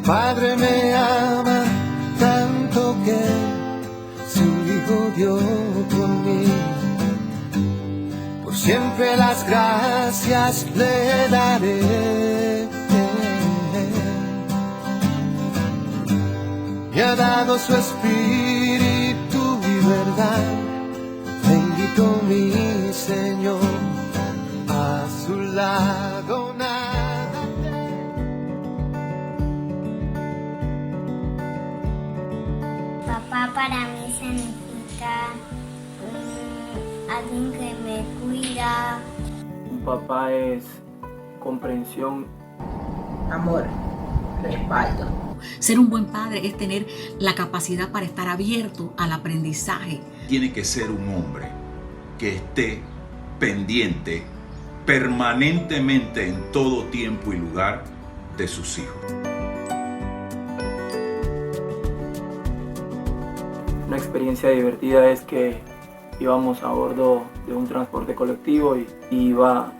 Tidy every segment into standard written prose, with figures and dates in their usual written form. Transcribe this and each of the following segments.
Padre me ama tanto que su Hijo dio por mí. Por siempre las gracias le daré. Me ha dado su espíritu y verdad. Bendito mi Señor, a su lado nada. Papá para mí significa alguien que me cuida. Un papá es comprensión, amor, respaldo. Ser un buen padre es tener la capacidad para estar abierto al aprendizaje. Tiene que ser un hombre que esté pendiente permanentemente en todo tiempo y lugar de sus hijos. Una experiencia divertida es que íbamos a bordo de un transporte colectivo y iba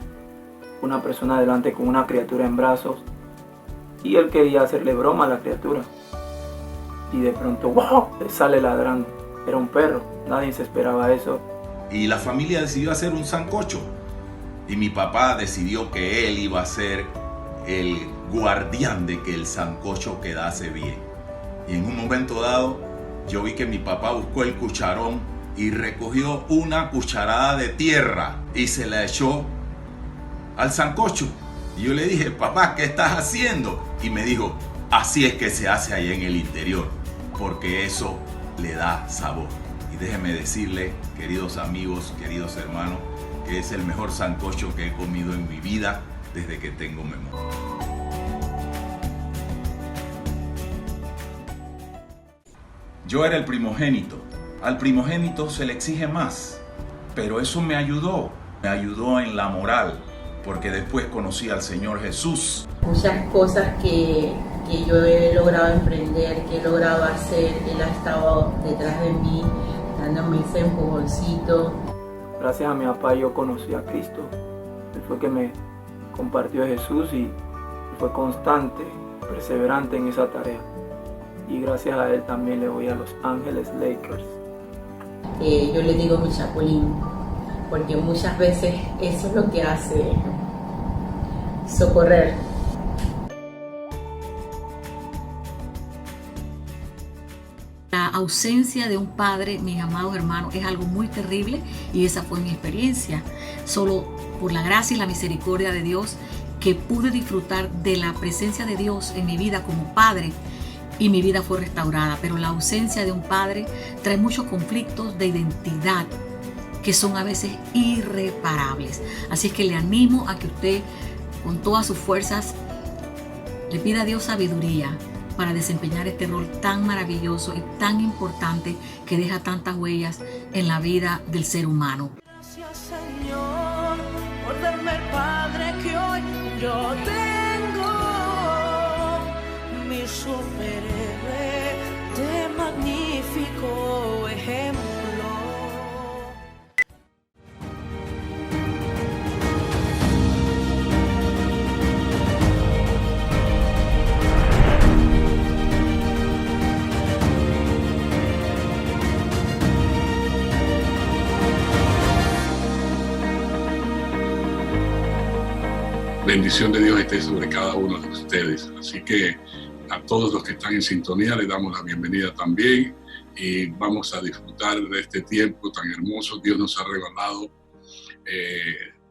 una persona adelante con una criatura en brazos y él quería hacerle broma a la criatura y de pronto ¡wow! Le sale ladrando. Era un perro, nadie se esperaba eso. Y la familia decidió hacer un sancocho y mi papá decidió que él iba a ser el guardián de que el sancocho quedase bien. Y en un momento dado yo vi que mi papá buscó el cucharón y recogió una cucharada de tierra y se la echó al sancocho. Y yo le dije, papá, ¿qué estás haciendo? Y me dijo, así es que se hace ahí en el interior, porque eso le da sabor. Y déjeme decirle, queridos amigos, queridos hermanos, que es el mejor sancocho que he comido en mi vida desde que tengo memoria. Yo era el primogénito. Al primogénito se le exige más, pero eso me ayudó en la moral, porque después conocí al Señor Jesús. Muchas cosas que yo he logrado emprender, que he logrado hacer, Él ha estado detrás de mí, dándome ese empujoncito. Gracias a mi papá yo conocí a Cristo. Él fue que me compartió a Jesús y fue constante, perseverante en esa tarea. Y gracias a él también le voy a Los Ángeles Lakers. Yo le digo mi chapulín, porque muchas veces eso es lo que hace socorrer. La ausencia de un padre, mis amados hermanos, es algo muy terrible y esa fue mi experiencia. Solo por la gracia y la misericordia de Dios que pude disfrutar de la presencia de Dios en mi vida como padre y mi vida fue restaurada. Pero la ausencia de un padre trae muchos conflictos de identidad que son a veces irreparables. Así que le animo a que usted con todas sus fuerzas le pida a Dios sabiduría para desempeñar este rol tan maravilloso y tan importante que deja tantas huellas en la vida del ser humano. Gracias, Señor, por darme el Padre que hoy yo tengo, mi superhéroe de magnífico ejemplo. Bendición de Dios esté sobre cada uno de ustedes. Así que a todos los que están en sintonía les damos la bienvenida también y vamos a disfrutar de este tiempo tan hermoso. Dios nos ha regalado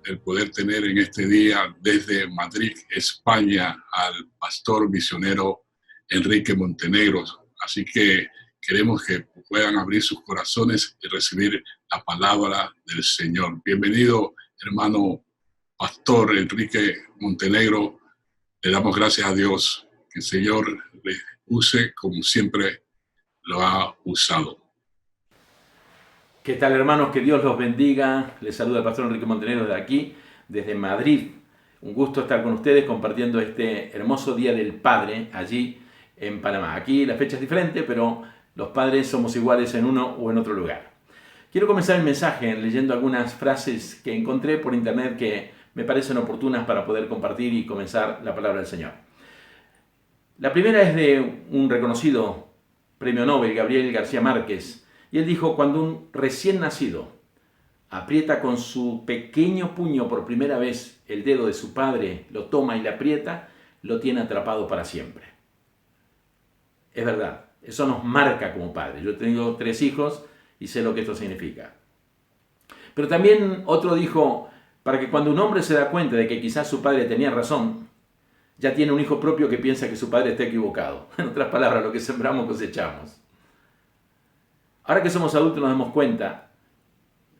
el poder tener en este día desde Madrid, España, al pastor misionero Enrique Montenegro. Así que queremos que puedan abrir sus corazones y recibir la palabra del Señor. Bienvenido, hermano Pastor Enrique Montenegro. Le damos gracias a Dios que el Señor le use como siempre lo ha usado. ¿Qué tal, hermanos? Que Dios los bendiga. Les saluda el pastor Enrique Montenegro de aquí, desde Madrid. Un gusto estar con ustedes compartiendo este hermoso Día del Padre allí en Panamá. Aquí la fecha es diferente, pero los padres somos iguales en uno o en otro lugar. Quiero comenzar el mensaje leyendo algunas frases que encontré por internet que me parecen oportunas para poder compartir y comenzar la palabra del Señor. La primera es de un reconocido premio Nobel, Gabriel García Márquez, y él dijo: cuando un recién nacido aprieta con su pequeño puño por primera vez el dedo de su padre, lo toma y le aprieta, lo tiene atrapado para siempre. Es verdad, eso nos marca como padres. Yo tengo 3 hijos y sé lo que esto significa. Pero también otro dijo, para que cuando un hombre se da cuenta de que quizás su padre tenía razón, ya tiene un hijo propio que piensa que su padre está equivocado. En otras palabras, lo que sembramos cosechamos. Ahora que somos adultos nos damos cuenta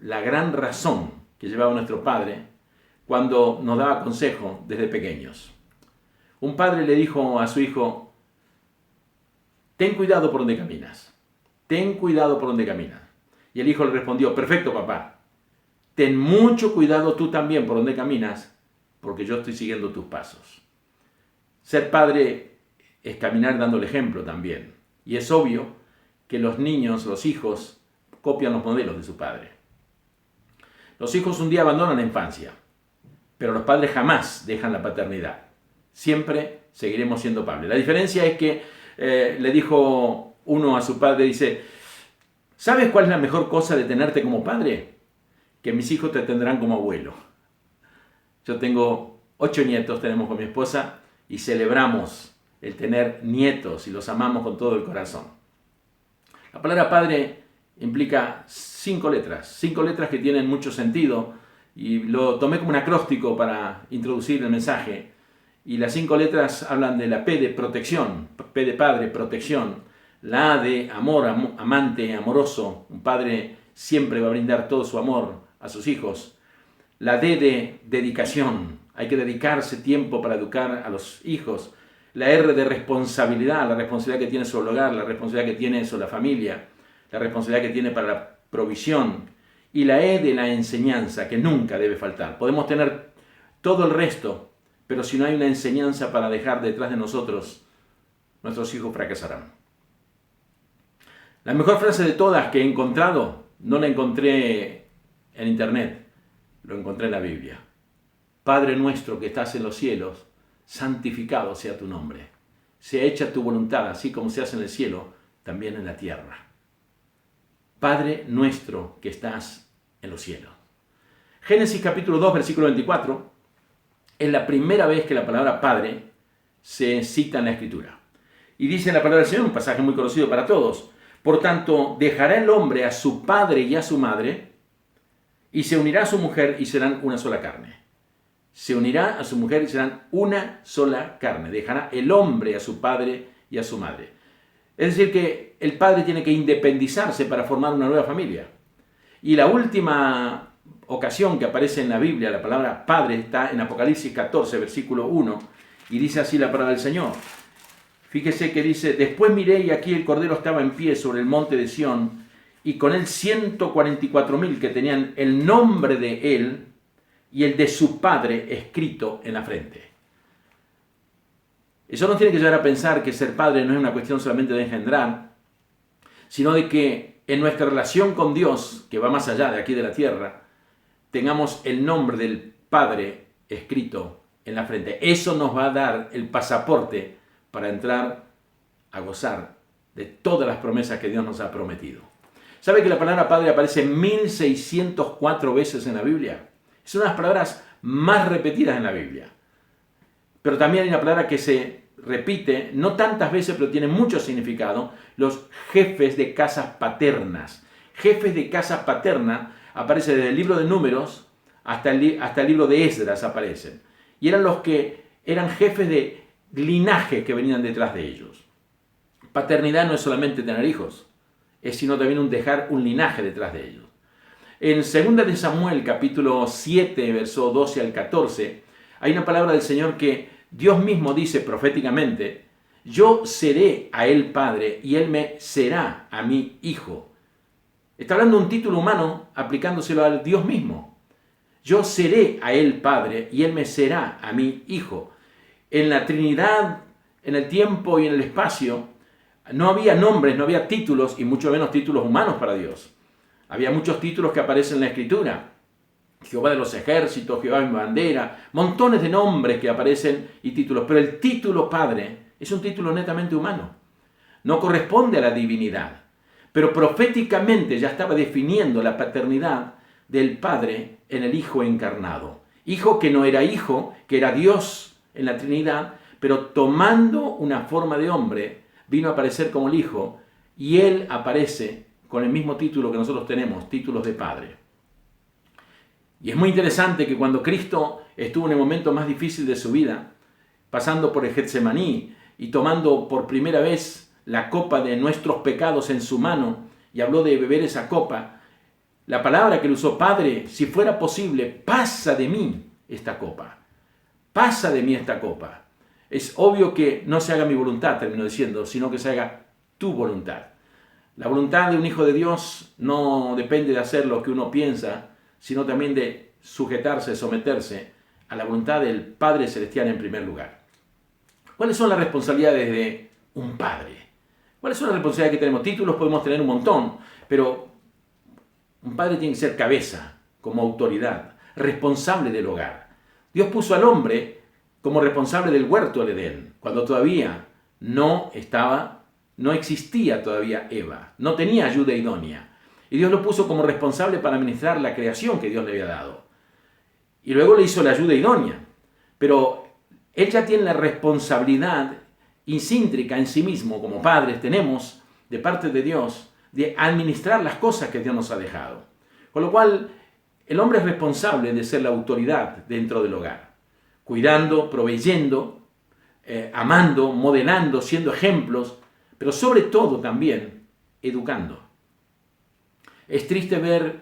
la gran razón que llevaba nuestro padre cuando nos daba consejo desde pequeños. Un padre le dijo a su hijo: ten cuidado por donde caminas, ten cuidado por donde caminas. Y el hijo le respondió: perfecto, papá, ten mucho cuidado tú también por donde caminas, porque yo estoy siguiendo tus pasos. Ser padre es caminar dando el ejemplo también. Y es obvio que los niños, los hijos, copian los modelos de su padre. Los hijos un día abandonan la infancia, pero los padres jamás dejan la paternidad. Siempre seguiremos siendo padres. La diferencia es que le dijo uno a su padre, dice: ¿sabes cuál es la mejor cosa de tenerte como padre? Que mis hijos te tendrán como abuelo. Yo tengo 8 nietos, tenemos con mi esposa, y celebramos el tener nietos y los amamos con todo el corazón. La palabra padre implica 5 letras que tienen mucho sentido, y lo tomé como un acróstico para introducir el mensaje. Y las 5 letras hablan de la P de protección, P de padre, protección. La A de amor, amante, amoroso. Un padre siempre va a brindar todo su amor a sus hijos. La D de dedicación. Hay que dedicarse tiempo para educar a los hijos. La R de responsabilidad, la responsabilidad que tiene sobre el hogar, la responsabilidad que tiene sobre la familia, la responsabilidad que tiene para la provisión. Y la E de la enseñanza, que nunca debe faltar. Podemos tener todo el resto, pero si no hay una enseñanza para dejar detrás de nosotros, nuestros hijos fracasarán. La mejor frase de todas que he encontrado, no la encontré en internet, lo encontré en la Biblia. Padre nuestro que estás en los cielos, santificado sea tu nombre. Sea hecha tu voluntad, así como se hace en el cielo, también en la tierra. Padre nuestro que estás en los cielos. Génesis capítulo 2, versículo 24, es la primera vez que la palabra Padre se cita en la Escritura. Y dice la palabra del Señor, un pasaje muy conocido para todos: por tanto, dejará el hombre a su padre y a su madre, y se unirá a su mujer, y serán una sola carne. Se unirá a su mujer y serán una sola carne. Dejará el hombre a su padre y a su madre. Es decir, que el padre tiene que independizarse para formar una nueva familia. Y la última ocasión que aparece en la Biblia la palabra padre está en Apocalipsis 14, versículo 1, y dice así la palabra del Señor. Fíjese que dice: después miré y aquí el Cordero estaba en pie sobre el monte de Sión, y con él 144,000 que tenían el nombre de él y el de su padre escrito en la frente. Eso nos tiene que llevar a pensar que ser padre no es una cuestión solamente de engendrar, sino de que en nuestra relación con Dios, que va más allá de aquí de la tierra, tengamos el nombre del Padre escrito en la frente. Eso nos va a dar el pasaporte para entrar a gozar de todas las promesas que Dios nos ha prometido. ¿Sabe que la palabra Padre aparece 1604 veces en la Biblia? Es una de las palabras más repetidas en la Biblia. Pero también hay una palabra que se repite, no tantas veces, pero tiene mucho significado: los jefes de casas paternas. Jefes de casas paternas aparece desde el libro de Números hasta el libro de Esdras aparecen. Y eran los que eran jefes de linaje que venían detrás de ellos. Paternidad no es solamente tener hijos, es sino también dejar un linaje detrás de ellos. En 2 de Samuel, capítulo 7, verso 12 al 14, hay una palabra del Señor que Dios mismo dice proféticamente: yo seré a él padre y él me será a mí hijo. Está hablando de un título humano aplicándoselo al Dios mismo. Yo seré a él padre y él me será a mí hijo. En la Trinidad, en el tiempo y en el espacio, no había nombres, no había títulos, y mucho menos títulos humanos para Dios. Había muchos títulos que aparecen en la Escritura: Jehová de los ejércitos, Jehová mi bandera, montones de nombres que aparecen y títulos. Pero el título Padre es un título netamente humano. No corresponde a la divinidad, pero proféticamente ya estaba definiendo la paternidad del Padre en el Hijo encarnado. Hijo que no era hijo, que era Dios en la Trinidad, pero tomando una forma de hombre, vino a aparecer como el Hijo, y Él aparece con el mismo título que nosotros tenemos, títulos de Padre. Y es muy interesante que cuando Cristo estuvo en el momento más difícil de su vida, pasando por el Getsemaní y tomando por primera vez la copa de nuestros pecados en su mano, y habló de beber esa copa, la palabra que él usó: Padre, si fuera posible, pasa de mí esta copa. Pasa de mí esta copa. Es obvio que no se haga mi voluntad, terminó diciendo, sino que se haga tu voluntad. La voluntad de un hijo de Dios no depende de hacer lo que uno piensa, sino también de sujetarse, someterse a la voluntad del Padre Celestial en primer lugar. ¿Cuáles son las responsabilidades de un padre? ¿Cuáles son las responsabilidades que tenemos? Títulos podemos tener un montón, pero un padre tiene que ser cabeza, como autoridad, responsable del hogar. Dios puso al hombre como responsable del huerto del Edén, cuando todavía no existía todavía Eva, no tenía ayuda idónea. Y Dios lo puso como responsable para administrar la creación que Dios le había dado. Y luego le hizo la ayuda idónea. Pero él ya tiene la responsabilidad intrínseca en sí mismo, como padres tenemos, de parte de Dios, de administrar las cosas que Dios nos ha dejado. Con lo cual, el hombre es responsable de ser la autoridad dentro del hogar, cuidando, proveyendo, amando, modelando, siendo ejemplos, pero sobre todo también educando. Es triste ver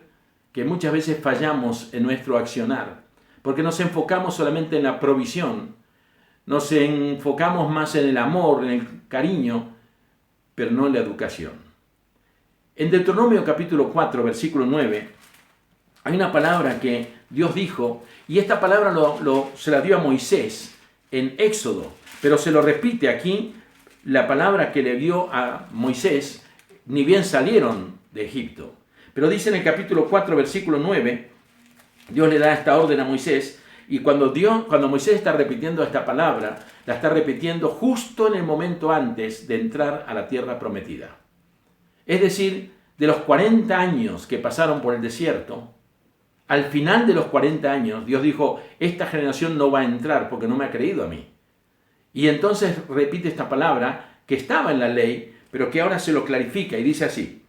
que muchas veces fallamos en nuestro accionar, porque nos enfocamos solamente en la provisión, nos enfocamos más en el amor, en el cariño, pero no en la educación. En Deuteronomio capítulo 4, versículo 9, hay una palabra que Dios dijo, y esta palabra se la dio a Moisés en Éxodo, pero se lo repite aquí, la palabra que le dio a Moisés, ni bien salieron de Egipto. Pero dice en el capítulo 4, versículo 9, Dios le da esta orden a Moisés, y cuando Moisés está repitiendo esta palabra, la está repitiendo justo en el momento antes de entrar a la tierra prometida. Es decir, de los 40 años que pasaron por el desierto, al final de los 40 años, Dios dijo, esta generación no va a entrar porque no me ha creído a mí. Y entonces repite esta palabra que estaba en la ley, pero que ahora se lo clarifica y dice así.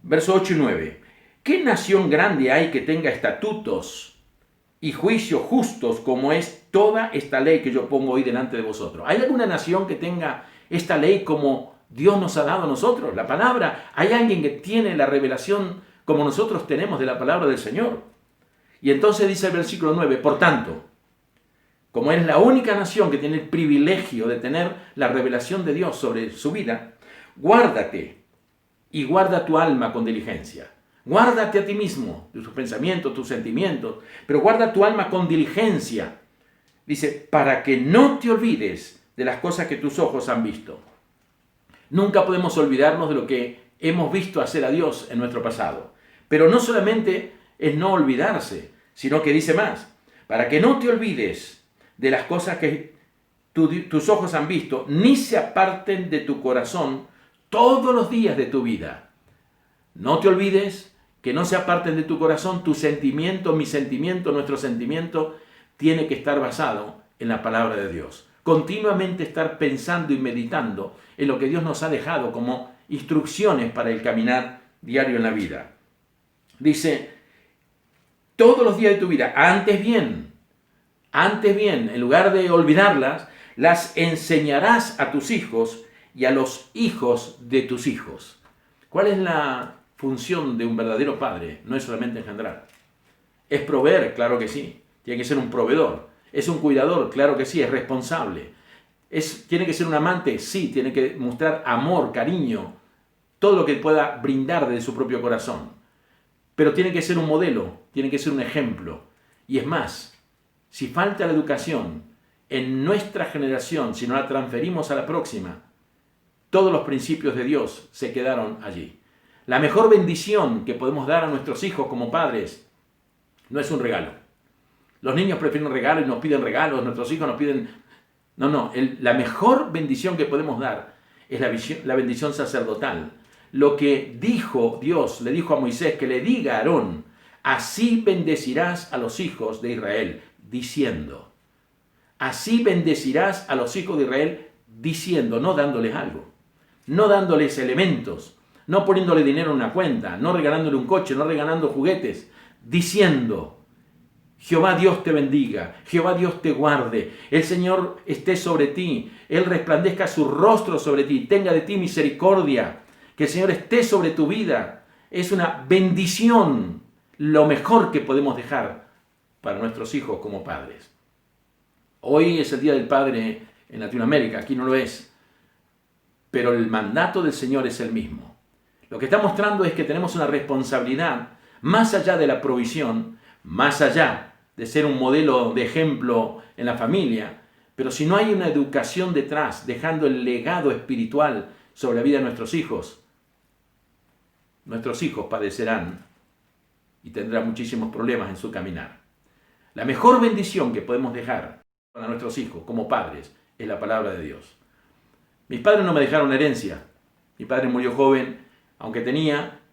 Verso 8 y 9. ¿Qué nación grande hay que tenga estatutos y juicios justos como es toda esta ley que yo pongo hoy delante de vosotros? ¿Hay alguna nación que tenga esta ley como Dios nos ha dado a nosotros? La palabra, ¿hay alguien que tiene la revelación como nosotros tenemos de la palabra del Señor? Y entonces dice el versículo 9, por tanto, como es la única nación que tiene el privilegio de tener la revelación de Dios sobre su vida, guárdate y guarda tu alma con diligencia. Guárdate a ti mismo, tus pensamientos, tus sentimientos, pero guarda tu alma con diligencia. Dice, para que no te olvides de las cosas que tus ojos han visto. Nunca podemos olvidarnos de lo que hemos visto hacer a Dios en nuestro pasado. Pero no solamente es no olvidarse, sino que dice más, para que no te olvides de las cosas que tus ojos han visto, ni se aparten de tu corazón todos los días de tu vida. No te olvides que no se aparten de tu corazón tus sentimientos, mi sentimiento, nuestro sentimiento, tiene que estar basado en la palabra de Dios. Continuamente estar pensando y meditando en lo que Dios nos ha dejado como instrucciones para el caminar diario en la vida. Dice, todos los días de tu vida, antes bien, en lugar de olvidarlas, las enseñarás a tus hijos y a los hijos de tus hijos. ¿Cuál es la función de un verdadero padre? No es solamente engendrar. Es proveer, claro que sí. Tiene que ser un proveedor. Es un cuidador, claro que sí. Es responsable. ¿Tiene que ser un amante? Sí. Tiene que mostrar amor, cariño, todo lo que pueda brindar de su propio corazón. Pero tiene que ser un modelo, tiene que ser un ejemplo. Y es más, si falta la educación en nuestra generación, si no la transferimos a la próxima, todos los principios de Dios se quedaron allí. La mejor bendición que podemos dar a nuestros hijos como padres no es un regalo. Los niños prefieren regalos y nos piden regalos, nuestros hijos nos piden No, la mejor bendición que podemos dar es la bendición sacerdotal. Lo que dijo Dios, le dijo a Moisés que le diga a Aarón, así bendecirás a los hijos de Israel, diciendo. Así bendecirás a los hijos de Israel, diciendo, no dándoles algo, no dándoles elementos, no poniéndole dinero en una cuenta, no regalándole un coche, no regalando juguetes, diciendo, Jehová Dios te bendiga, Jehová Dios te guarde, el Señor esté sobre ti, Él resplandezca su rostro sobre ti, tenga de ti misericordia, que el Señor esté sobre tu vida. Es una bendición, lo mejor que podemos dejar para nuestros hijos como padres. Hoy es el Día del Padre en Latinoamérica, aquí no lo es, pero el mandato del Señor es el mismo. Lo que está mostrando es que tenemos una responsabilidad más allá de la provisión, más allá de ser un modelo de ejemplo en la familia, pero si no hay una educación detrás, dejando el legado espiritual sobre la vida de nuestros hijos padecerán y tendrán muchísimos problemas en su caminar. La mejor bendición que podemos dejar para nuestros hijos como padres es la palabra de Dios. Mis padres no me dejaron herencia. Mi padre murió joven, aunque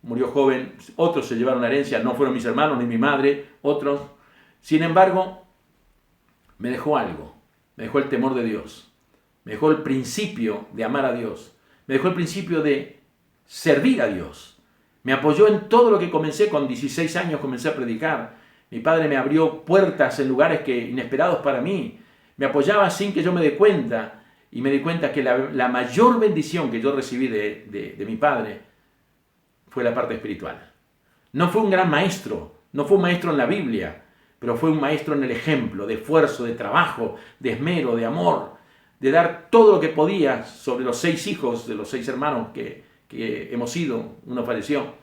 murió joven. Otros se llevaron la herencia, no fueron mis hermanos ni mi madre, otros. Sin embargo, me dejó algo. Me dejó el temor de Dios. Me dejó el principio de amar a Dios. Me dejó el principio de servir a Dios. Me apoyó en todo lo que comencé. Con 16 años comencé a predicar. Mi padre me abrió puertas en lugares inesperados para mí. Me apoyaba sin que yo me dé cuenta. Y me di cuenta que la mayor bendición que yo recibí de mi padre fue la parte espiritual. No fue un gran maestro. No fue un maestro en la Biblia. Pero fue un maestro en el ejemplo, de esfuerzo, de trabajo, de esmero, de amor, de dar todo lo que podía sobre los 6 hijos de los 6 hermanos que hemos sido. Uno falleció,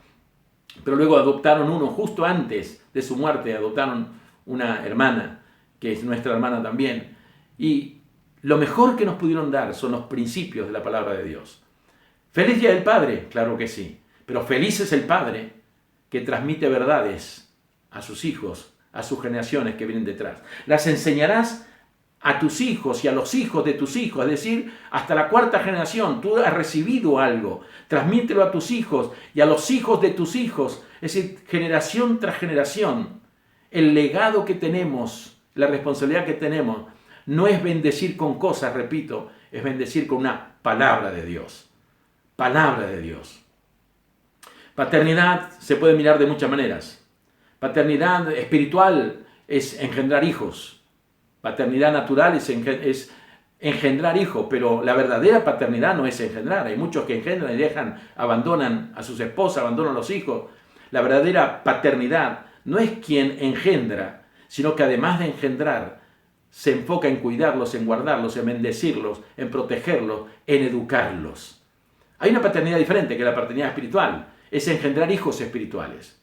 pero luego adoptaron uno, justo antes de su muerte, adoptaron una hermana, que es nuestra hermana también. Y lo mejor que nos pudieron dar son los principios de la palabra de Dios. ¿Feliz Día del Padre? Claro que sí, pero feliz es el padre que transmite verdades a sus hijos, a sus generaciones que vienen detrás. Las enseñarás a tus hijos y a los hijos de tus hijos, es decir, hasta la 4ª generación. Tú has recibido algo, transmítelo a tus hijos y a los hijos de tus hijos, es decir, generación tras generación. El legado que tenemos, la responsabilidad que tenemos, no es bendecir con cosas, repito, es bendecir con una palabra de Dios. Palabra de Dios. Paternidad se puede mirar de muchas maneras. Paternidad espiritual es engendrar hijos. Paternidad natural es engendrar hijos, pero la verdadera paternidad no es engendrar. Hay muchos que engendran y abandonan a sus esposas, abandonan a los hijos. La verdadera paternidad no es quien engendra, sino que además de engendrar, se enfoca en cuidarlos, en guardarlos, en bendecirlos, en protegerlos, en educarlos. Hay una paternidad diferente que la paternidad espiritual, es engendrar hijos espirituales.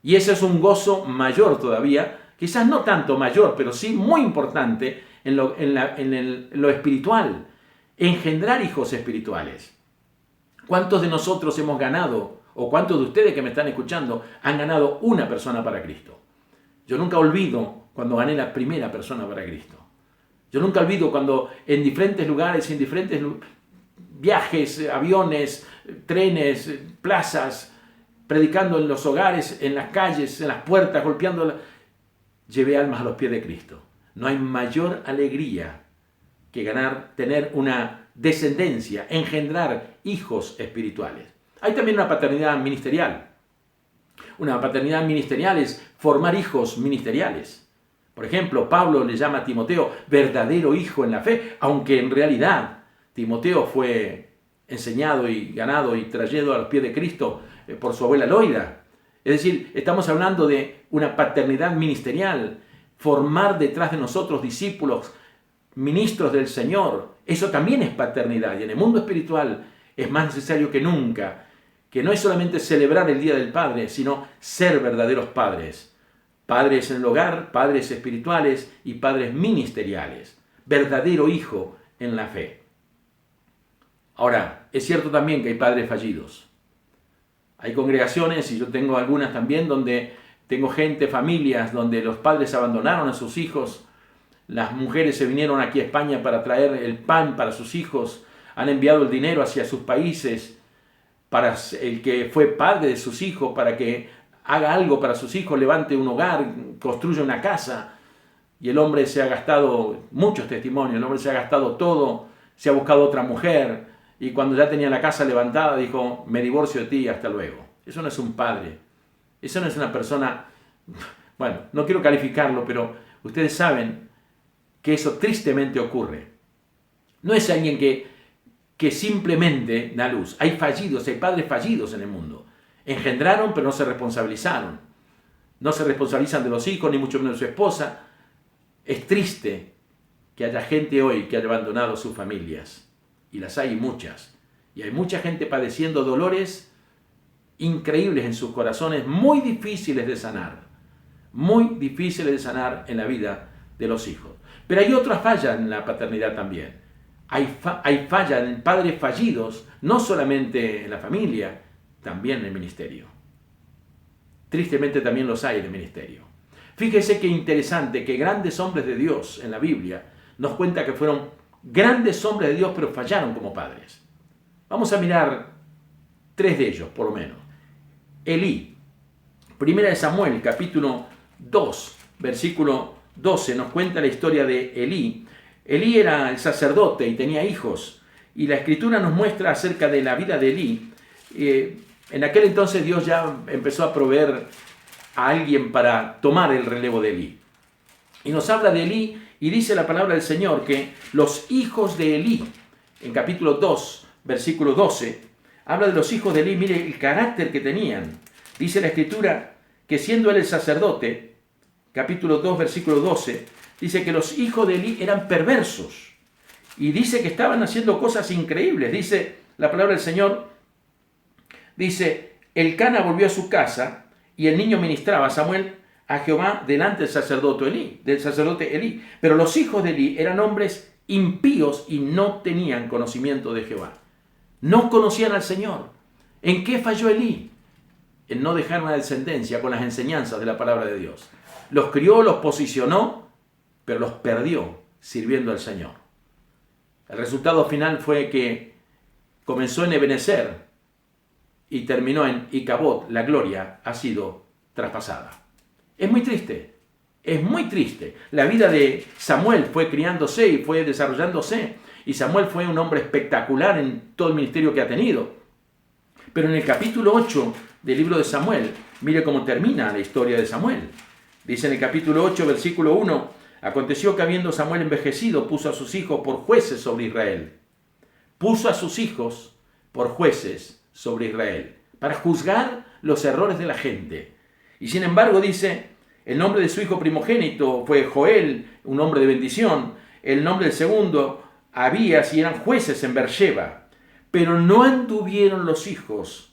Y ese es un gozo mayor todavía, quizás no tanto mayor, pero sí muy importante en lo espiritual. Engendrar hijos espirituales. ¿Cuántos de nosotros hemos ganado, o cuántos de ustedes que me están escuchando, han ganado una persona para Cristo? Yo nunca olvido cuando gané la primera persona para Cristo. Yo nunca olvido cuando en diferentes lugares, en diferentes viajes, aviones, trenes, plazas, predicando en los hogares, en las calles, en las puertas, golpeando, llevé almas a los pies de Cristo. No hay mayor alegría que tener una descendencia, engendrar hijos espirituales. Hay también una paternidad ministerial. Una paternidad ministerial es formar hijos ministeriales. Por ejemplo, Pablo le llama a Timoteo verdadero hijo en la fe, aunque en realidad Timoteo fue enseñado y ganado y traído a los pies de Cristo por su abuela Loida. Es decir, estamos hablando de una paternidad ministerial, formar detrás de nosotros discípulos, ministros del Señor. Eso también es paternidad, y en el mundo espiritual es más necesario que nunca, que no es solamente celebrar el Día del Padre, sino ser verdaderos padres. Padres en el hogar, padres espirituales y padres ministeriales. Verdadero hijo en la fe. Ahora, es cierto también que hay padres fallidos. Hay congregaciones, y yo tengo algunas también, donde tengo familias donde los padres abandonaron a sus hijos las mujeres se vinieron aquí a España para traer el pan para sus hijos, han enviado el dinero hacia sus países para el que fue padre de sus hijos, para que haga algo para sus hijos, levante un hogar, construya una casa. Y el hombre se ha gastado, muchos testimonios, el hombre se ha gastado todo, se ha buscado otra mujer, y cuando ya tenía la casa levantada dijo, me divorcio de ti, hasta luego. Eso no es un padre, eso no es una persona, bueno, no quiero calificarlo, pero ustedes saben que eso tristemente ocurre. No es alguien que simplemente da luz. Hay fallidos, hay padres fallidos en el mundo. Engendraron, pero no se responsabilizaron. No se responsabilizan de los hijos, ni mucho menos de su esposa. Es triste que haya gente hoy que haya abandonado sus familias. Y las hay muchas. Y hay mucha gente padeciendo dolores increíbles en sus corazones, muy difíciles de sanar. Muy difíciles de sanar en la vida de los hijos. Pero hay otra falla en la paternidad también. Hay falla en padres fallidos, no solamente en la familia, también en el ministerio. Tristemente también los hay en el ministerio. Fíjese qué interesante que grandes hombres de Dios en la Biblia nos cuenta que fueron grandes hombres de Dios, pero fallaron como padres. Vamos a mirar 3 de ellos, por lo menos. Elí, primera de Samuel, capítulo 2, versículo 12, nos cuenta la historia de Elí. Elí era el sacerdote y tenía hijos, y la Escritura nos muestra acerca de la vida de Elí. En aquel entonces Dios ya empezó a proveer a alguien para tomar el relevo de Elí. Y nos habla de Elí, y dice la palabra del Señor que los hijos de Elí, en capítulo 2, versículo 12, habla de los hijos de Elí, mire el carácter que tenían. Dice la Escritura que siendo él el sacerdote, capítulo 2, versículo 12, dice que los hijos de Elí eran perversos. Y dice que estaban haciendo cosas increíbles. Dice la palabra del Señor, dice, Elcana volvió a su casa y el niño ministraba a Samuel a Jehová delante del sacerdote Elí. Pero los hijos de Elí eran hombres impíos y no tenían conocimiento de Jehová. No conocían al Señor. ¿En qué falló Elí? En no dejar una descendencia con las enseñanzas de la palabra de Dios. Los crió, los posicionó, pero los perdió sirviendo al Señor. El resultado final fue que comenzó en Ebenezer y terminó en Icabod. La gloria ha sido traspasada. Es muy triste, es muy triste. La vida de Samuel fue criándose y fue desarrollándose, y Samuel fue un hombre espectacular en todo el ministerio que ha tenido. Pero en el capítulo 8 del libro de Samuel, mire cómo termina la historia de Samuel. Dice en el capítulo 8, versículo 1, aconteció que habiendo Samuel envejecido, puso a sus hijos por jueces sobre Israel. Puso a sus hijos por jueces sobre Israel, para juzgar los errores de la gente. Y sin embargo dice, el nombre de su hijo primogénito fue Joel, un hombre de bendición. El nombre del segundo, Abías, y eran jueces en Beersheba. Pero no anduvieron los hijos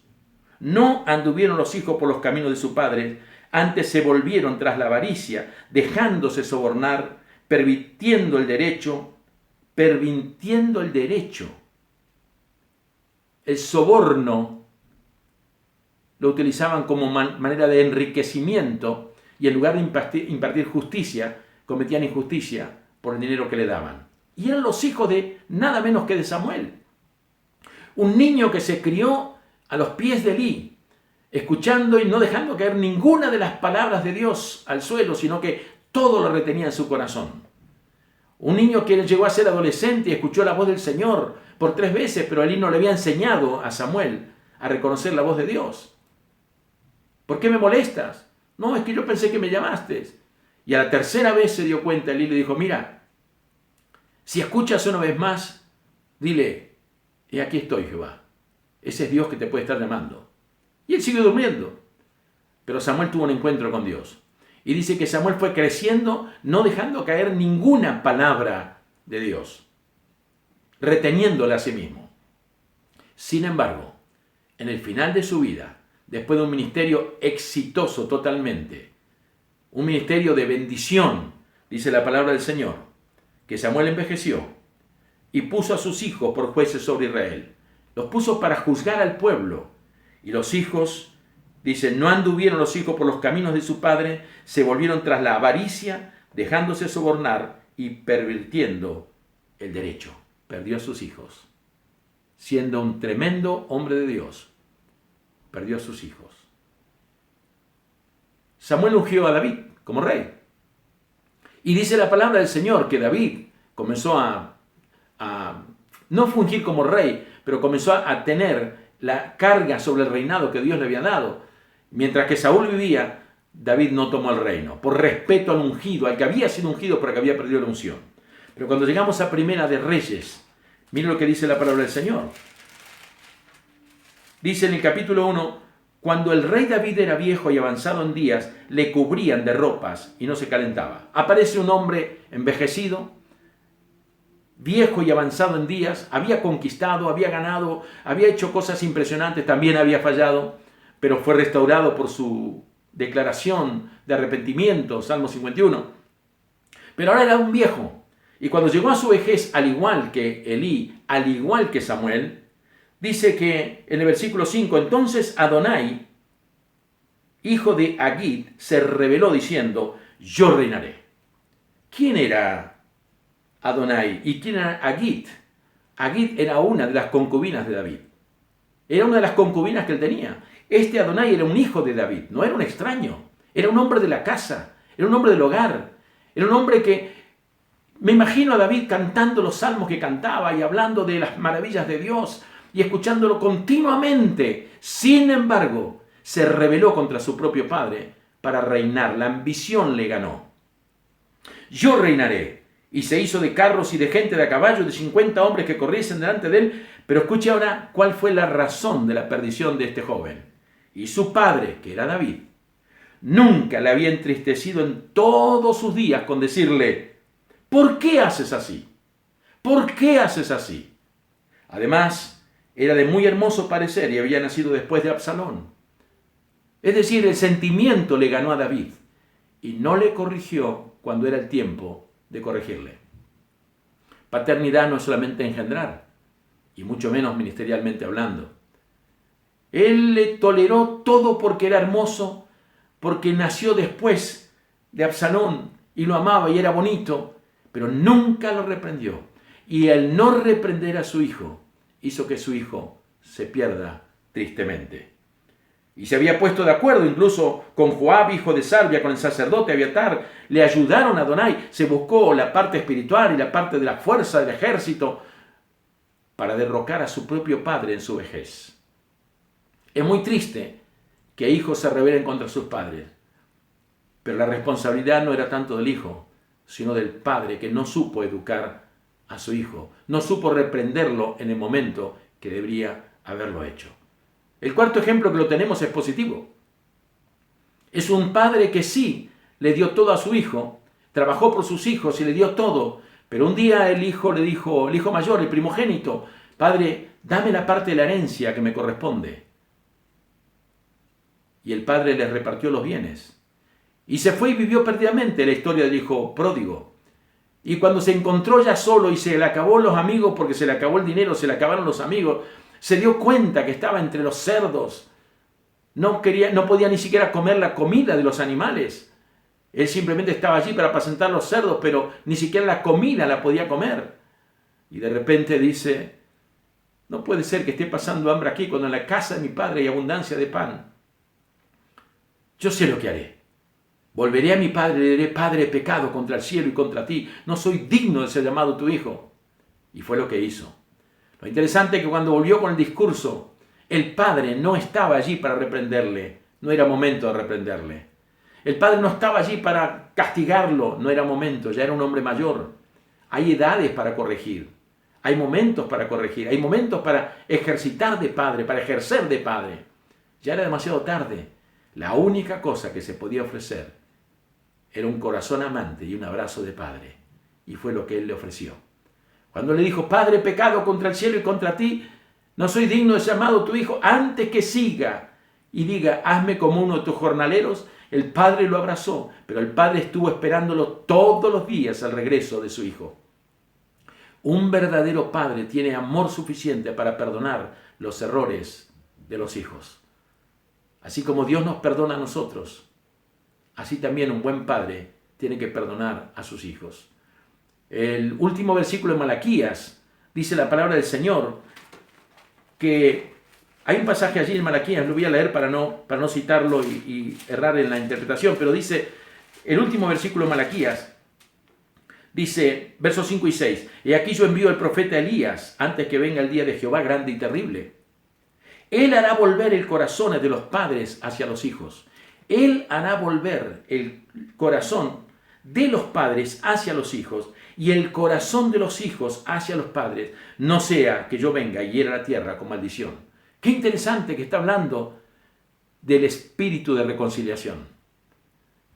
por los caminos de su padre, antes se volvieron tras la avaricia, dejándose sobornar, pervirtiendo el derecho. El soborno lo utilizaban como manera de enriquecimiento, y en lugar de impartir justicia, cometían injusticia por el dinero que le daban. Y eran los hijos de nada menos que de Samuel. Un niño que se crió a los pies de Elí, escuchando y no dejando caer ninguna de las palabras de Dios al suelo, sino que todo lo retenía en su corazón. Un niño que llegó a ser adolescente y escuchó la voz del Señor por 3 veces, pero Elí no le había enseñado a Samuel a reconocer la voz de Dios. ¿Por qué me molestas? No, es que yo pensé que me llamaste. Y a la 3ª vez se dio cuenta, Elí le dijo, mira, si escuchas una vez más, dile, y aquí estoy, Jehová. Ese es Dios que te puede estar llamando. Y él siguió durmiendo. Pero Samuel tuvo un encuentro con Dios. Y dice que Samuel fue creciendo, no dejando caer ninguna palabra de Dios, reteniéndola a sí mismo. Sin embargo, en el final de su vida, después de un ministerio exitoso totalmente, un ministerio de bendición, dice la palabra del Señor, que Samuel envejeció y puso a sus hijos por jueces sobre Israel. Los puso para juzgar al pueblo. Y los hijos, dice, no anduvieron los hijos por los caminos de su padre, se volvieron tras la avaricia, dejándose sobornar y pervirtiendo el derecho. Perdió a sus hijos. Siendo un tremendo hombre de Dios, perdió a sus hijos. Samuel ungió a David como rey. Y dice la palabra del Señor que David comenzó a no fungir como rey, pero comenzó a tener la carga sobre el reinado que Dios le había dado. Mientras que Saúl vivía, David no tomó el reino, por respeto al ungido, al que había sido ungido, pero que había perdido la unción. Pero cuando llegamos a Primera de Reyes, miren lo que dice la palabra del Señor. Dice en el capítulo 1, cuando el rey David era viejo y avanzado en días, le cubrían de ropas y no se calentaba. Aparece un hombre envejecido, viejo y avanzado en días, había conquistado, había ganado, había hecho cosas impresionantes, también había fallado, pero fue restaurado por su declaración de arrepentimiento, Salmo 51. Pero ahora era un viejo, y cuando llegó a su vejez, al igual que Elí, al igual que Samuel, dice que en el versículo 5, entonces Adonai, hijo de Agit, se rebeló diciendo, yo reinaré. ¿Quién era Adonai? ¿Y quién era Agit? Agit era una de las concubinas de David. Era una de las concubinas que él tenía. Este Adonai era un hijo de David, no era un extraño. Era un hombre de la casa, era un hombre del hogar. Era un hombre que, me imagino a David cantando los salmos que cantaba y hablando de las maravillas de Dios y escuchándolo continuamente. Sin embargo, se rebeló contra su propio padre para reinar. La ambición le ganó. Yo reinaré. Y se hizo de carros y de gente de a caballo, de 50 hombres que corriesen delante de él. Pero escuche ahora cuál fue la razón de la perdición de este joven. Y su padre, que era David, nunca le había entristecido en todos sus días con decirle, ¿por qué haces así? ¿Por qué haces así? Además, era de muy hermoso parecer y había nacido después de Absalón. Es decir, el sentimiento le ganó a David y no le corrigió cuando era el tiempo de corregirle. Paternidad no es solamente engendrar, y mucho menos ministerialmente hablando. Él le toleró todo porque era hermoso, porque nació después de Absalón y lo amaba y era bonito, pero nunca lo reprendió. Y el no reprender a su hijo hizo que su hijo se pierda tristemente. Y se había puesto de acuerdo incluso con Joab, hijo de Sarvia, con el sacerdote Abiatar. Le ayudaron a Adonai. Se buscó la parte espiritual y la parte de la fuerza del ejército para derrocar a su propio padre en su vejez. Es muy triste que hijos se rebelen contra sus padres, pero la responsabilidad no era tanto del hijo, sino del padre que no supo educar a su hijo, no supo reprenderlo en el momento que debería haberlo hecho. El cuarto ejemplo que lo tenemos es positivo. Es un padre que sí le dio todo a su hijo, trabajó por sus hijos y le dio todo, pero un día el hijo le dijo, el hijo mayor, el primogénito, padre, dame la parte de la herencia que me corresponde. Y el padre les repartió los bienes. Y se fue y vivió perdidamente la historia del hijo pródigo. Y cuando se encontró ya solo y se le acabó los amigos, porque se le acabó el dinero, se le acabaron los amigos, se dio cuenta que estaba entre los cerdos. No podía ni siquiera comer la comida de los animales. Él simplemente estaba allí para apacentar los cerdos, pero ni siquiera la comida la podía comer. Y de repente dice, no puede ser que esté pasando hambre aquí cuando en la casa de mi padre hay abundancia de pan. Yo sé lo que haré. Volveré a mi padre y le diré, Padre, he pecado contra el cielo y contra ti. No soy digno de ser llamado tu hijo. Y fue lo que hizo. Lo interesante es que cuando volvió con el discurso, el padre no estaba allí para reprenderle. No era momento de reprenderle. El padre no estaba allí para castigarlo. No era momento, ya era un hombre mayor. Hay edades para corregir. Hay momentos para corregir. Hay momentos para ejercitar de padre, para ejercer de padre. Ya era demasiado tarde. La única cosa que se podía ofrecer era un corazón amante y un abrazo de padre. Y fue lo que él le ofreció. Cuando le dijo, Padre, he pecado contra el cielo y contra ti, no soy digno de ser llamado tu hijo, antes que siga y diga, hazme como uno de tus jornaleros, el padre lo abrazó, pero el padre estuvo esperándolo todos los días al regreso de su hijo. Un verdadero padre tiene amor suficiente para perdonar los errores de los hijos. Así como Dios nos perdona a nosotros, así también un buen padre tiene que perdonar a sus hijos. El último versículo de Malaquías dice la palabra del Señor que hay un pasaje allí en Malaquías, lo voy a leer para no citarlo y errar en la interpretación, pero dice el último versículo de Malaquías, dice versos 5 y 6, y aquí yo envío al profeta Elías antes que venga el día de Jehová grande y terrible. Él hará volver el corazón de los padres hacia los hijos. Él hará volver el corazón de los padres hacia los hijos y el corazón de los hijos hacia los padres, no sea que yo venga y hiera la tierra con maldición. Qué interesante que está hablando del espíritu de reconciliación.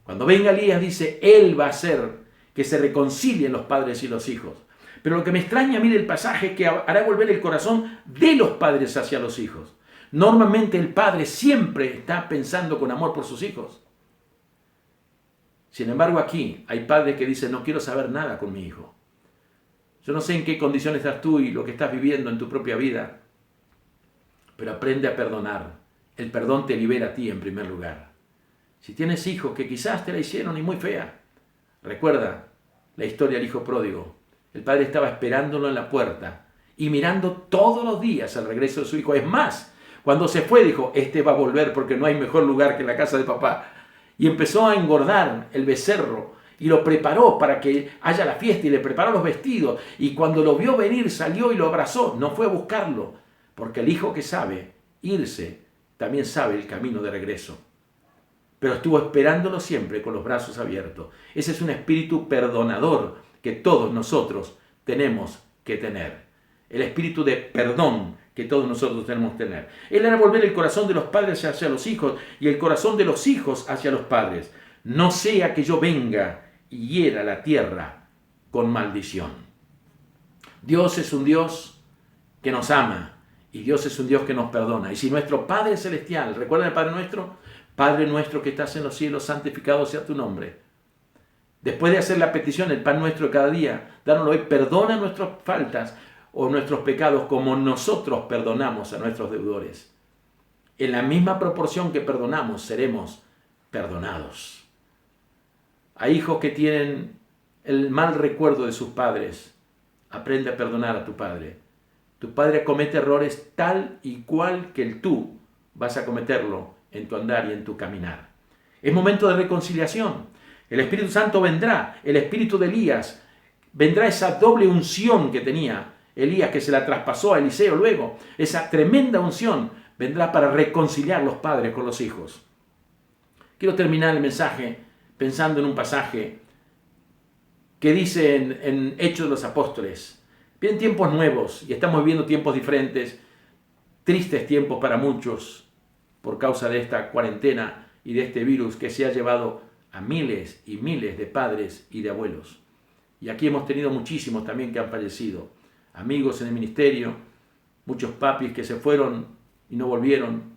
Cuando venga Elías dice, Él va a hacer que se reconcilien los padres y los hijos. Pero lo que me extraña a mí del pasaje es que hará volver el corazón de los padres hacia los hijos. Normalmente el padre siempre está pensando con amor por sus hijos. Sin embargo, aquí hay padres que dicen, no quiero saber nada con mi hijo. Yo no sé en qué condiciones estás tú y lo que estás viviendo en tu propia vida, pero aprende a perdonar. El perdón te libera a ti en primer lugar. Si tienes hijos que quizás te la hicieron y muy fea, recuerda la historia del hijo pródigo. El padre estaba esperándolo en la puerta y mirando todos los días el regreso de su hijo. Es más, cuando se fue dijo, este va a volver porque no hay mejor lugar que la casa de papá. Y empezó a engordar el becerro y lo preparó para que haya la fiesta y le preparó los vestidos. Y cuando lo vio venir salió y lo abrazó. No fue a buscarlo, porque el hijo que sabe irse también sabe el camino de regreso. Pero estuvo esperándolo siempre con los brazos abiertos. Ese es un espíritu perdonador que todos nosotros tenemos que tener. El espíritu de perdón que todos nosotros tenemos que tener. Él hará volver el corazón de los padres hacia los hijos y el corazón de los hijos hacia los padres. No sea que yo venga y hiera la tierra con maldición. Dios es un Dios que nos ama y Dios es un Dios que nos perdona. Y si nuestro Padre Celestial, ¿recuerdan el Padre Nuestro? Padre nuestro que estás en los cielos, santificado sea tu nombre. Después de hacer la petición, el pan nuestro de cada día, dánoslo hoy, perdona nuestras faltas o nuestros pecados como nosotros perdonamos a nuestros deudores. En la misma proporción que perdonamos, seremos perdonados. Hay hijos que tienen el mal recuerdo de sus padres. Aprende a perdonar a tu padre. Tu padre comete errores tal y cual que tú vas a cometerlo en tu andar y en tu caminar. Es momento de reconciliación. El Espíritu Santo vendrá, el espíritu de Elías, vendrá esa doble unción que tenía Elías, que se la traspasó a Eliseo luego. Esa tremenda unción vendrá para reconciliar los padres con los hijos. Quiero terminar el mensaje pensando en un pasaje que dice en Hechos de los Apóstoles. Vienen tiempos nuevos y estamos viviendo tiempos diferentes, tristes tiempos para muchos por causa de esta cuarentena y de este virus que se ha llevado a miles y miles de padres y de abuelos. Y aquí hemos tenido muchísimos también que han fallecido. Amigos en el ministerio, muchos papis que se fueron y no volvieron,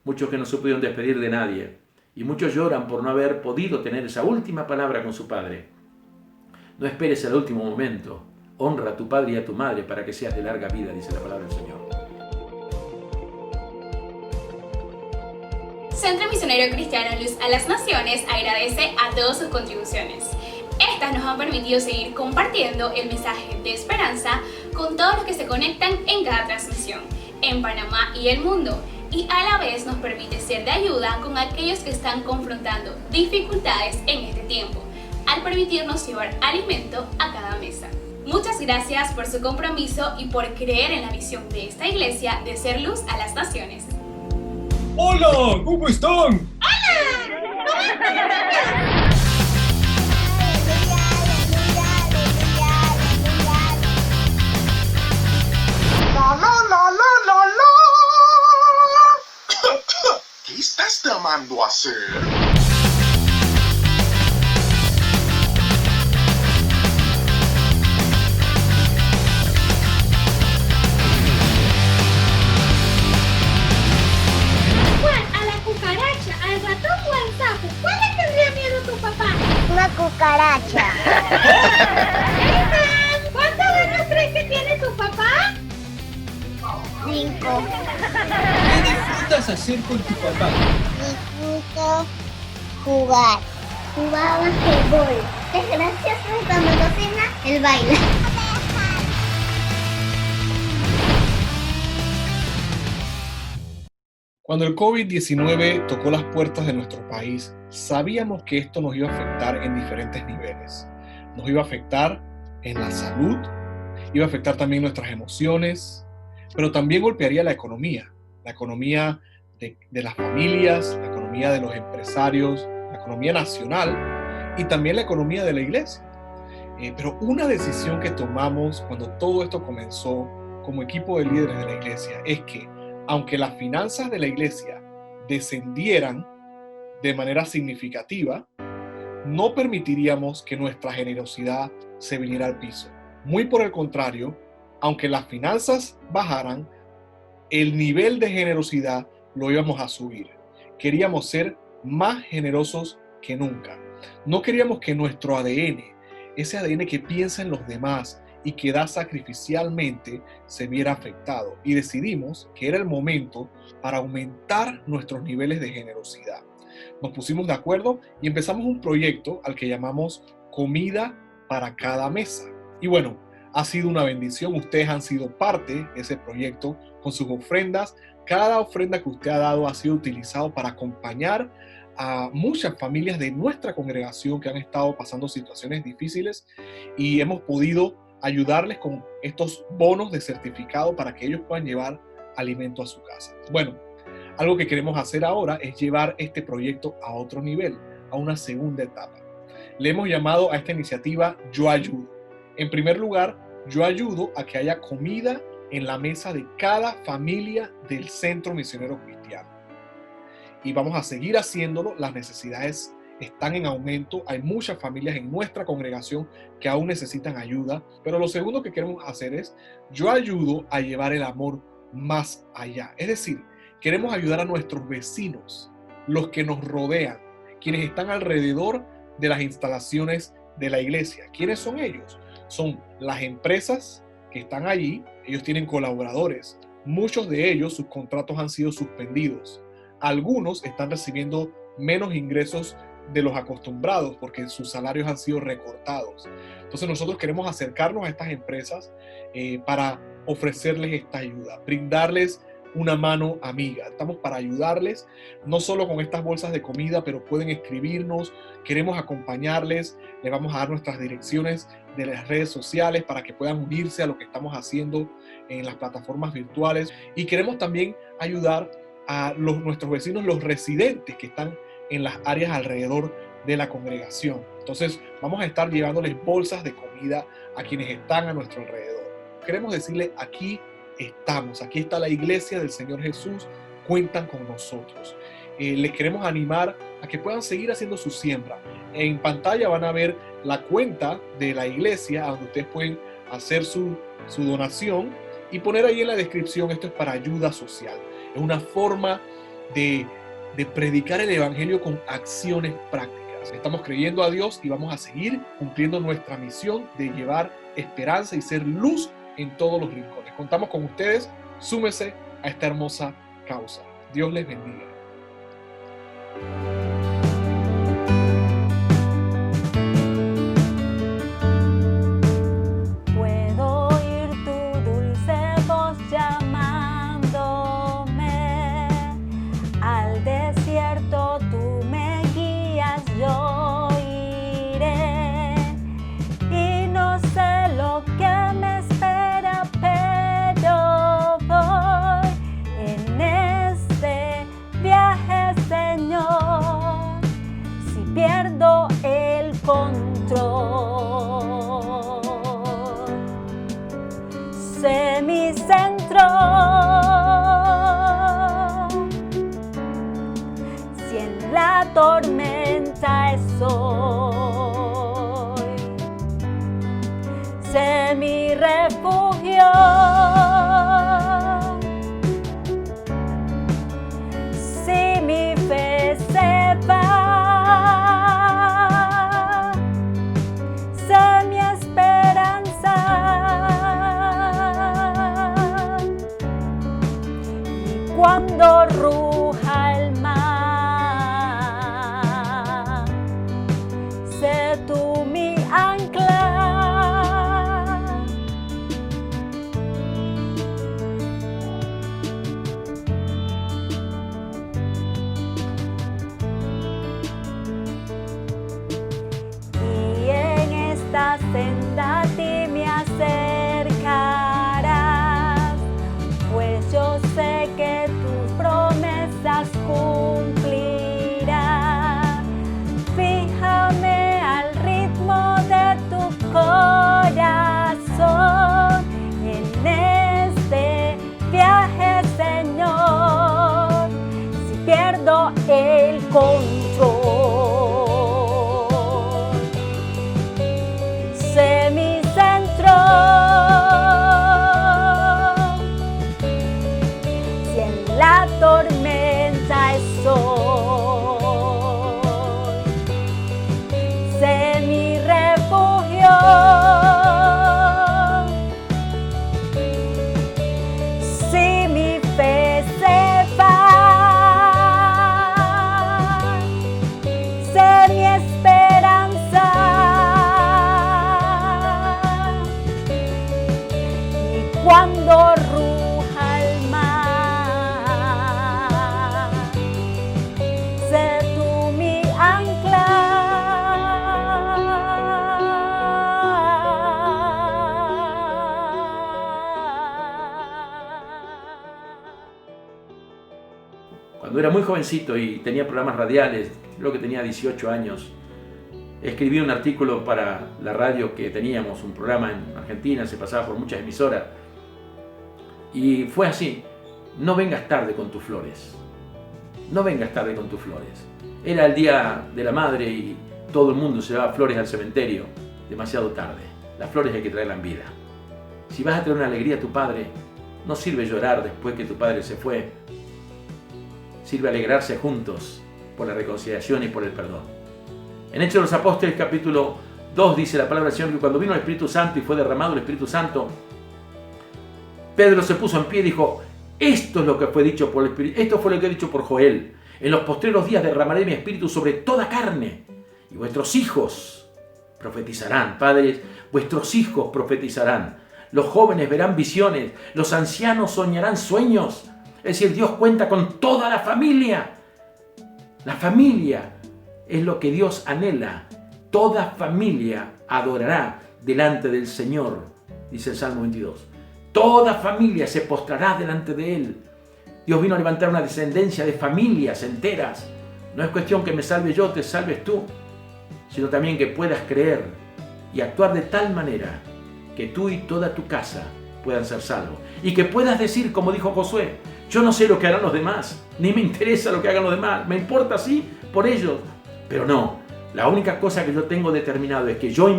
muchos que no se pudieron despedir de nadie, y muchos lloran por no haber podido tener esa última palabra con su padre. No esperes el último momento, honra a tu padre y a tu madre para que seas de larga vida, dice la palabra del Señor. Centro Misionero Cristiano Luz a las Naciones agradece a todas sus contribuciones. Estas nos han permitido seguir compartiendo el mensaje de esperanza con todos los que se conectan en cada transmisión, en Panamá y el mundo, y a la vez nos permite ser de ayuda con aquellos que están confrontando dificultades en este tiempo, al permitirnos llevar alimento a cada mesa. Muchas gracias por su compromiso y por creer en la visión de esta iglesia de ser luz a las naciones. ¡Hola! ¿Cómo están? ¿Qué estás tramando hacer? ¿Al ratón o al sapo? ¿Cuál le tendría miedo tu papá? Una cucaracha. ¿Cuántos años crees que tiene tu papá? 5. ¿Qué disfrutas hacer con tu papá? Disfruto jugar. Jugaba basquetbol. Es gracioso cuando cocina, el baile. Cuando el COVID-19 tocó las puertas de nuestro país, sabíamos que esto nos iba a afectar en diferentes niveles. Nos iba a afectar en la salud, iba a afectar también nuestras emociones, pero también golpearía la economía de las familias, la economía de los empresarios, la economía nacional y también la economía de la iglesia. Pero una decisión que tomamos cuando todo esto comenzó como equipo de líderes de la iglesia es que, aunque las finanzas de la iglesia descendieran de manera significativa, no permitiríamos que nuestra generosidad se viniera al piso. Muy por el contrario, aunque las finanzas bajaran, el nivel de generosidad lo íbamos a subir. Queríamos ser más generosos que nunca. No queríamos que nuestro ADN, ese ADN que piensa en los demás y que da sacrificialmente, se viera afectado. Y decidimos que era el momento para aumentar nuestros niveles de generosidad. Nos pusimos de acuerdo y empezamos un proyecto al que llamamos Comida para cada mesa. Y bueno, ha sido una bendición. Ustedes han sido parte de ese proyecto con sus ofrendas. Cada ofrenda que usted ha dado ha sido utilizado para acompañar a muchas familias de nuestra congregación que han estado pasando situaciones difíciles y hemos podido ayudarles con estos bonos de certificado para que ellos puedan llevar alimento a su casa. Bueno, algo que queremos hacer ahora es llevar este proyecto a otro nivel, a una segunda etapa. Le hemos llamado a esta iniciativa Yo Ayudo. En primer lugar, yo ayudo a que haya comida en la mesa de cada familia del Centro Misionero Cristiano. Y vamos a seguir haciéndolo. Las necesidades están en aumento. Hay muchas familias en nuestra congregación que aún necesitan ayuda. Pero lo segundo que queremos hacer es, yo ayudo a llevar el amor más allá. Es decir, queremos ayudar a nuestros vecinos, los que nos rodean, quienes están alrededor de las instalaciones de la iglesia. ¿Quiénes son ellos? Son las empresas que están allí. Ellos tienen colaboradores. Muchos de ellos, sus contratos han sido suspendidos. Algunos están recibiendo menos ingresos de los acostumbrados porque sus salarios han sido recortados. Entonces nosotros queremos acercarnos a estas empresas para ofrecerles esta ayuda, brindarles una mano amiga. Estamos para ayudarles, no solo con estas bolsas de comida, pero pueden escribirnos, queremos acompañarles, les vamos a dar nuestras direcciones de las redes sociales para que puedan unirse a lo que estamos haciendo en las plataformas virtuales y queremos también ayudar a nuestros vecinos, los residentes que están en las áreas alrededor de la congregación. Entonces vamos a estar llevándoles bolsas de comida a quienes están a nuestro alrededor. Queremos decirles, aquí estamos, aquí está la iglesia del Señor Jesús, cuentan con nosotros. Les queremos animar a que puedan seguir haciendo su siembra. En pantalla van a ver la cuenta de la iglesia donde ustedes pueden hacer su donación y poner ahí en la descripción, esto es para ayuda social. Es una forma de predicar el evangelio con acciones prácticas. Estamos creyendo a Dios y vamos a seguir cumpliendo nuestra misión de llevar esperanza y ser luz en todos los rincones. Contamos con ustedes, súmese a esta hermosa causa. Dios les bendiga. Puedo oír tu dulce voz llamándome, al desierto tú me guías, yo iré y no sé lo que me espera, pero voy en este viaje, Señor, si pierdo el control. Sé mi centro, si en la tormenta estoy. Sé mi refugio, si mi fe se va. Sé mi esperanza, y cuando ruja el mar, sé tú mi ancla. cuando era muy jovencito y tenía programas radiales, creo que tenía 18 años, escribí un artículo para la radio que teníamos, un programa en Argentina, se pasaba por muchas emisoras, y fue así: no vengas tarde con tus flores, no vengas tarde con tus flores. Era el día de la madre y todo el mundo se llevaba flores al cementerio demasiado tarde. Las flores hay que traerlas en vida. Si vas a traer una alegría a tu padre, no sirve llorar después que tu padre se fue, sirve alegrarse juntos por la reconciliación y por el perdón. En Hechos de los Apóstoles capítulo 2 dice la palabra del Señor que cuando vino el Espíritu Santo y fue derramado el Espíritu Santo, Pedro se puso en pie y dijo: esto es lo que fue dicho por el Espíritu, esto fue lo que he dicho por Joel: en los postreros días derramaré mi Espíritu sobre toda carne, y vuestros hijos profetizarán. Padres, vuestros hijos profetizarán. Los jóvenes verán visiones, los ancianos soñarán sueños. Es decir, Dios cuenta con toda la familia. La familia es lo que Dios anhela. Toda familia adorará delante del Señor, dice el Salmo 22. Toda familia se postrará delante de Él. Dios vino a levantar una descendencia de familias enteras. No es cuestión que me salve yo, te salves tú, sino también que puedas creer y actuar de tal manera que tú y toda tu casa puedan ser salvos. Y que puedas decir, como dijo Josué: yo no sé lo que harán los demás, ni me interesa lo que hagan los demás, me importa sí por ellos, pero no, la única cosa que yo tengo determinado es que yo y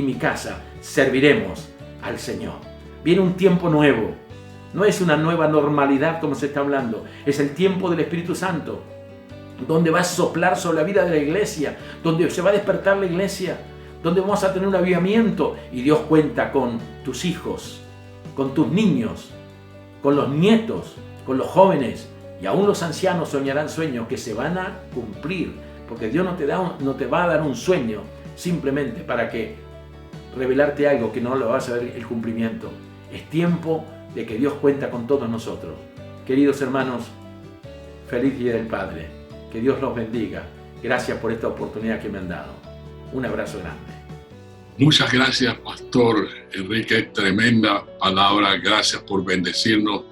mi casa serviremos al Señor. Viene un tiempo nuevo, no es una nueva normalidad como se está hablando, es el tiempo del Espíritu Santo, donde va a soplar sobre la vida de la iglesia, donde se va a despertar la iglesia, donde vamos a tener un avivamiento, y Dios cuenta con tus hijos, con tus niños, con los nietos, con los jóvenes, y aún los ancianos soñarán sueños que se van a cumplir, porque Dios no te va a dar un sueño simplemente para que revelarte algo que no lo vas a ver el cumplimiento. Es tiempo de que Dios cuenta con todos nosotros. Queridos hermanos, feliz Día del Padre. Que Dios los bendiga. Gracias por esta oportunidad que me han dado. Un abrazo grande. Muchas gracias, Pastor Enrique. Tremenda palabra. Gracias por bendecirnos.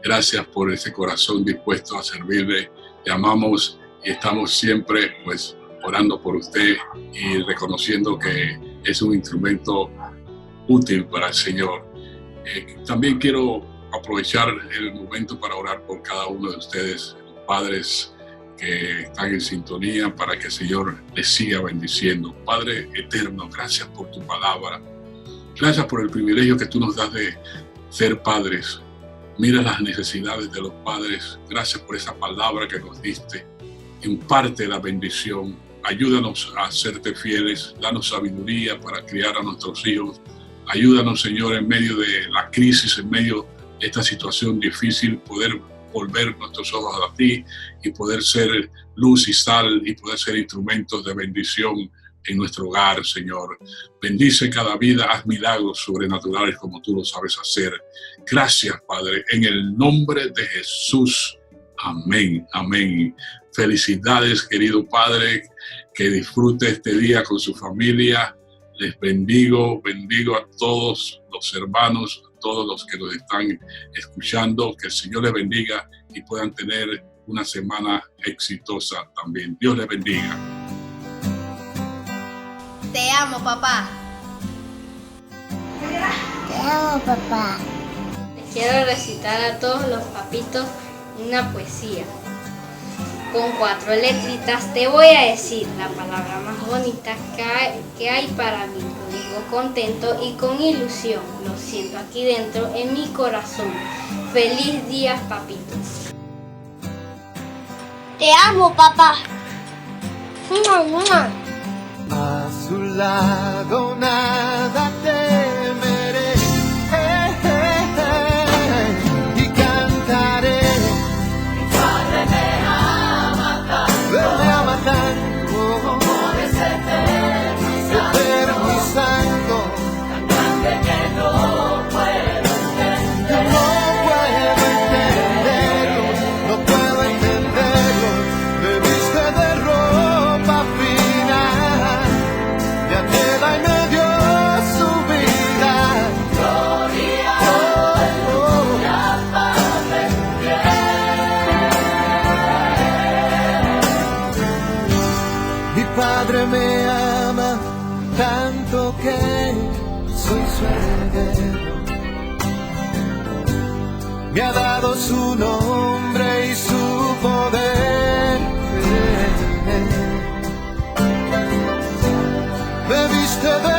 Gracias por ese corazón dispuesto a servirle. Te amamos y estamos siempre orando por usted y reconociendo que es un instrumento útil para el Señor. También quiero aprovechar el momento para orar por cada uno de ustedes, los padres que están en sintonía, para que el Señor les siga bendiciendo. Padre eterno, gracias por tu palabra. Gracias por el privilegio que tú nos das de ser padres. Mira las necesidades de los padres. Gracias por esa palabra que nos diste. Imparte la bendición. Ayúdanos a serte fieles. Danos sabiduría para criar a nuestros hijos. Ayúdanos, Señor, en medio de la crisis, en medio de esta situación difícil, poder volver nuestros ojos a ti y poder ser luz y sal y poder ser instrumentos de bendición en nuestro hogar, Señor. Bendice cada vida, haz milagros sobrenaturales como tú lo sabes hacer. Gracias, Padre, en el nombre de Jesús. Amén, amén. Felicidades, querido Padre, que disfrute este día con su familia. Les bendigo a todos los hermanos, a todos los que nos están escuchando. Que el Señor les bendiga y puedan tener una semana exitosa también. Dios les bendiga. Te amo, papá. Te amo, papá. Quiero recitar a todos los papitos una poesía. Con 4 letritas te voy a decir la palabra más bonita que hay para mí. Lo digo contento y con ilusión. Lo siento aquí dentro en mi corazón. Feliz día, papitos. Te amo, papá. A su lado nada temeré, y cantaré. Mi padre me ama tanto, amor es eterno y santo, tan grande que no puedo entenderlo, no puedo entenderlo. Me viste de ropa fina, y a tela y me dio me ha dado su nombre y su poder. Me viste de